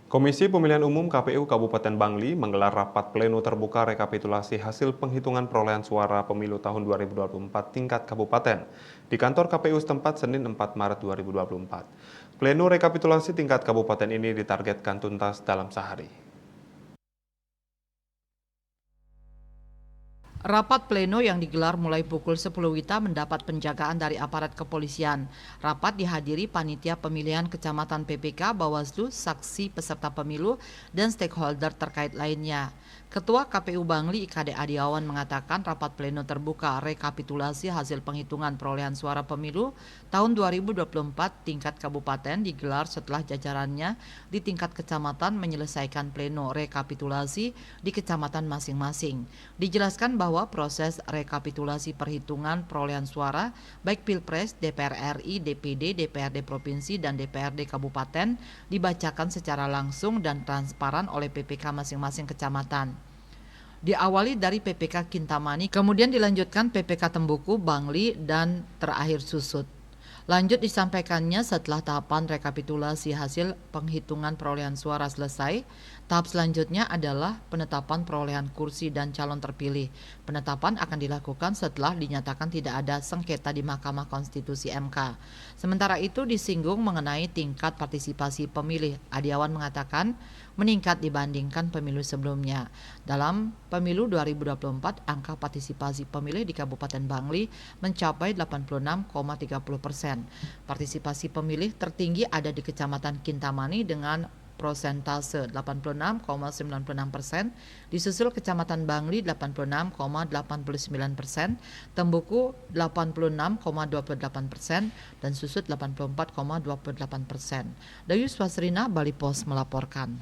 Komisi Pemilihan Umum KPU Kabupaten Bangli menggelar rapat pleno terbuka rekapitulasi hasil penghitungan perolehan suara pemilu tahun 2024 tingkat kabupaten di kantor KPU setempat Senin 4 Maret 2024. Pleno rekapitulasi tingkat kabupaten ini ditargetkan tuntas dalam sehari. Rapat pleno yang digelar mulai pukul 10 WITA mendapat penjagaan dari aparat kepolisian. Rapat dihadiri panitia pemilihan kecamatan PPK, Bawaslu, saksi peserta pemilu, dan stakeholder terkait lainnya. Ketua KPU Bangli IKD Adiawan mengatakan rapat pleno terbuka rekapitulasi hasil penghitungan perolehan suara pemilu tahun 2024 tingkat kabupaten digelar setelah jajarannya di tingkat kecamatan menyelesaikan pleno rekapitulasi di kecamatan masing-masing. Dijelaskan bahwa proses rekapitulasi perhitungan perolehan suara baik Pilpres, DPR RI, DPD, DPRD Provinsi, dan DPRD Kabupaten dibacakan secara langsung dan transparan oleh PPK masing-masing kecamatan. Diawali dari PPK Kintamani, kemudian dilanjutkan PPK Tembuku, Bangli, dan terakhir Susut. Lanjut disampaikannya setelah tahapan rekapitulasi hasil penghitungan perolehan suara selesai, tahap selanjutnya adalah penetapan perolehan kursi dan calon terpilih. Penetapan akan dilakukan setelah dinyatakan tidak ada sengketa di Mahkamah Konstitusi MK. Sementara itu disinggung mengenai tingkat partisipasi pemilih. Adiawan mengatakan meningkat dibandingkan pemilu sebelumnya. Dalam pemilu 2024, angka partisipasi pemilih di Kabupaten Bangli mencapai 86,30%. Partisipasi pemilih tertinggi ada di Kecamatan Kintamani dengan prosentase 86,96%, disusul Kecamatan Bangli 86,89%, Tembuku 86,28%, dan Susut 84,28%. Dayus Wasrina, Bali Pos melaporkan.